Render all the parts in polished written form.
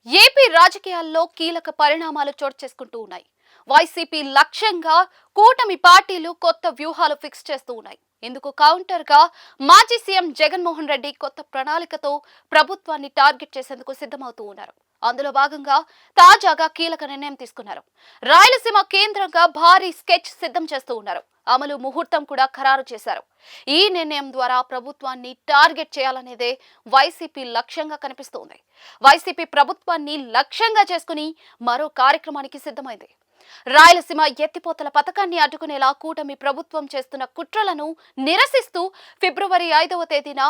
AP రాజకీయాల్లో కీలక పరిణామాలు చోటు చేసుకుంటూ ఉన్నాయి. వైసీపీ లక్ష్యంగా కూటమి పార్టీలు కొత్త వ్యూహాలు ఫిక్స్ చేస్తూ ఉన్నాయి. ఇందుకు కౌంటర్ గా మాజీ సీఎం జగన్మోహన్ రెడ్డి కొత్త ప్రణాళికతో ప్రభుత్వాన్ని టార్గెట్ చేసేందుకు సిద్ధమవుతూ ఉన్నారు. అందులో భాగంగా తాజాగా కీలక నిర్ణయం తీసుకున్నారు. రాయలసీమ కేంద్రంగా భారీ స్కెచ్ సిద్ధం చేస్తూ ఉన్నారు. అమలు ముహూర్తం కూడా ఖరారు చేశారు. ఈ నిర్ణయం ద్వారా ప్రభుత్వాన్ని టార్గెట్ చేయాలనేదే వైసీపీ లక్ష్యంగా కనిపిస్తోంది. వైసీపీ ప్రభుత్వాన్ని లక్ష్యంగా చేసుకుని మరో కార్యక్రమానికి సిద్ధమైంది. రాయలసీమ ఎత్తిపోతల పథకాన్ని అడ్డుకునేలా కూటమి ప్రభుత్వం చేస్తున్న కుట్రలను నిరసిస్తూ ఫిబ్రవరి 5వ తేదీన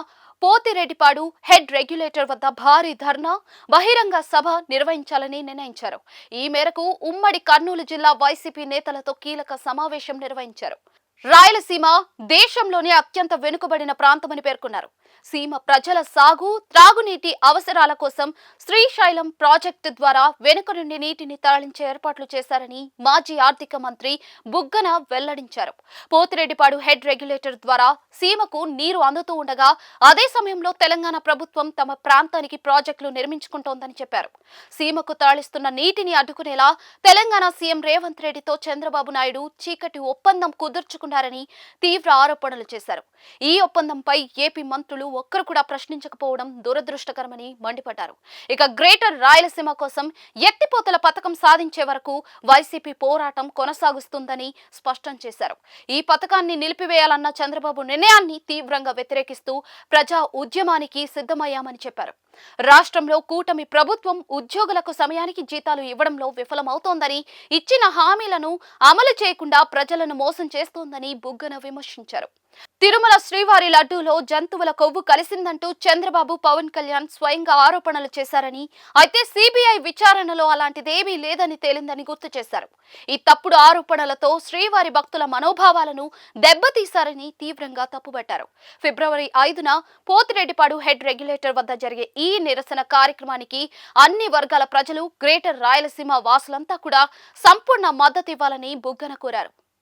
పోతిరెడ్డిపాడు హెడ్ రెగ్యులేటర్ వద్ద భారీ ధర్నా, బహిరంగ సభ నిర్వహించాలని నిర్ణయించారు. ఈ మేరకు ఉమ్మడి కర్నూలు జిల్లా వైసీపీ నేతలతో కీలక సమావేశం నిర్వహించారు. రాయలసీమ దేశంలోనే అత్యంత వెనుకబడిన ప్రాంతమని పేర్కొన్నారు. సీమ ప్రజల సాగు, త్రాగునీటి అవసరాల కోసం శ్రీశైలం ప్రాజెక్టు ద్వారా వెనుక నుండి నీటిని తరలించే ఏర్పాట్లు చేశారని మాజీ ఆర్థిక మంత్రి బుగ్గన వెల్లడించారు. పోతిరెడ్డిపాడు హెడ్ రెగ్యులేటర్ ద్వారా సీమకు నీరు అందుతూ ఉండగా అదే సమయంలో తెలంగాణ ప్రభుత్వం తమ ప్రాంతానికి ప్రాజెక్టులు నిర్మించుకుంటోందని చెప్పారు. సీమకు తరలిస్తున్న నీటిని అడ్డుకునేలా తెలంగాణ సీఎం రేవంత్ రెడ్డితో చంద్రబాబు నాయుడు చీకటి ఒప్పందం కుదుర్చుకున్నారని తీవ్ర ఆరోపణలు చేశారు. ఈ ఒప్పందంపై ఏపీ మంత్రులు ఒక్కరు కూడా ప్రశ్నించకపోవడం దురదృష్టకరమని మండిపడ్డారు. ఇక గ్రేటర్ రాయలసీమ కోసం ఎత్తిపోతల పథకం సాధించే వరకు వైసీపీ పోరాటం కొనసాగుతుందని స్పష్టం చేశారు. ఈ పథకాన్ని నిలిపివేయాలన్న చంద్రబాబు నిర్ణయాన్ని తీవ్రంగా వ్యతిరేకిస్తూ ప్రజా ఉద్యమానికి సిద్ధమయ్యామని చెప్పారు. రాష్ట్రంలో కూటమి ప్రభుత్వం ఉద్యోగులకు సమయానికి జీతాలు ఇవ్వడంలో విఫలమవుతోందని, ఇచ్చిన హామీలను అమలు చేయకుండా ప్రజలను మోసం చేస్తోందని బుగ్గన విమర్శించారు. తిరుమల శ్రీవారి లడ్డూలో జంతువుల కొవ్వు కలిసిందంటూ చంద్రబాబు, పవన్ కళ్యాణ్ స్వయంగా ఆరోపణలు చేశారని, అయితే సిబిఐ విచారణలో అలాంటిదేమీ లేదని తేలిందని గుర్తు చేశారు. ఈ తప్పుడు ఆరోపణలతో శ్రీవారి భక్తుల మనోభావాలను దెబ్బతీశారని తీవ్రంగా తప్పుబట్టారు. ఫిబ్రవరి 5న పోతిరెడ్డిపాడు హెడ్ రెగ్యులేటర్ వద్ద జరిగే ఈ నిరసన కార్యక్రమానికి అన్ని వర్గాల ప్రజలు, గ్రేటర్ రాయలసీమ వాసులంతా కూడా సంపూర్ణ మద్దతు ఇవ్వాలని బుగ్గన కోరారు.